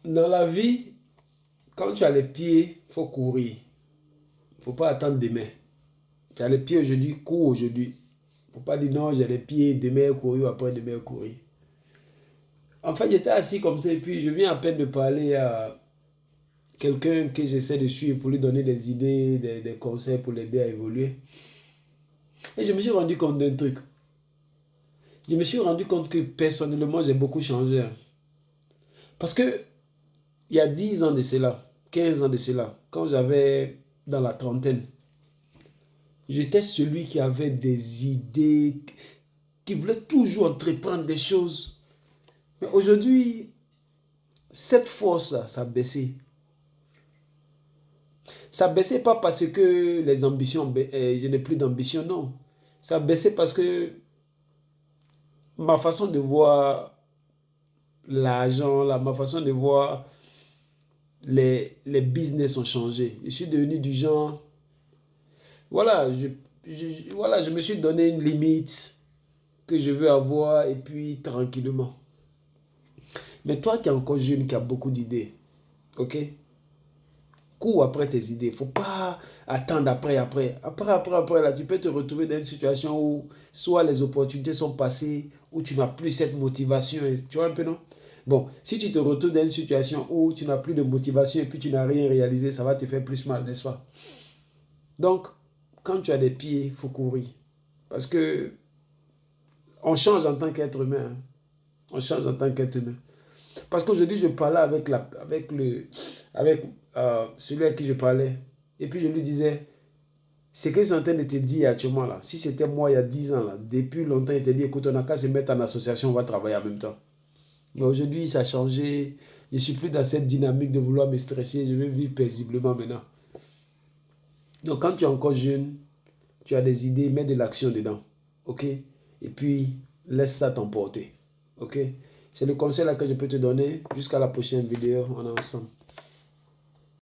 Dans la vie, quand tu as les pieds, il faut courir. Il ne faut pas attendre demain. Tu as les pieds aujourd'hui, cours aujourd'hui. Il ne faut pas dire non, j'ai les pieds, demain courir, après demain courir. En fait, j'étais assis comme ça et puis je viens à peine de parler à quelqu'un que j'essaie de suivre pour lui donner des idées, des conseils pour l'aider à évoluer. Et je me suis rendu compte d'un truc. Je me suis rendu compte que personnellement, j'ai beaucoup changé. Parce que il y a 10 ans de cela, 15 ans de cela, quand j'avais dans la trentaine, j'étais celui qui avait des idées, qui voulait toujours entreprendre des choses. Mais aujourd'hui, cette force-là, ça a baissé. Ça a baissé pas parce que les ambitions, je n'ai plus d'ambition, non. Ça a baissé parce que ma façon de voir l'argent, ma façon de voir les business ont changé. Je suis devenu du genre, voilà, voilà, je me suis donné une limite que je veux avoir et puis tranquillement. Mais toi qui es encore jeune, qui as beaucoup d'idées, ok? Cours après tes idées. Il ne faut pas attendre après, là, tu peux te retrouver dans une situation où soit les opportunités sont passées, où tu n'as plus cette motivation. Tu vois un peu, non? Bon, si tu te retrouves dans une situation où tu n'as plus de motivation et puis tu n'as rien réalisé, ça va te faire plus mal, n'est-ce pas? Donc, quand tu as des pieds, il faut courir. Parce que on change en tant qu'être humain. Hein. On change en tant qu'être humain. Parce qu'aujourd'hui, je parlais avec celui à qui je parlais. Et puis je lui disais, ce que c'est en train de te dire actuellement là, si c'était moi il y a 10 ans là, depuis longtemps, il te dit, écoute, on n'a qu'à se mettre en association, on va travailler en même temps. Mais aujourd'hui, ça a changé. Je ne suis plus dans cette dynamique de vouloir me stresser. Je veux vivre paisiblement maintenant. Donc quand tu es encore jeune, tu as des idées, mets de l'action dedans. OK? Et puis, laisse ça t'emporter. OK? C'est le conseil là que je peux te donner. Jusqu'à la prochaine vidéo. On est ensemble.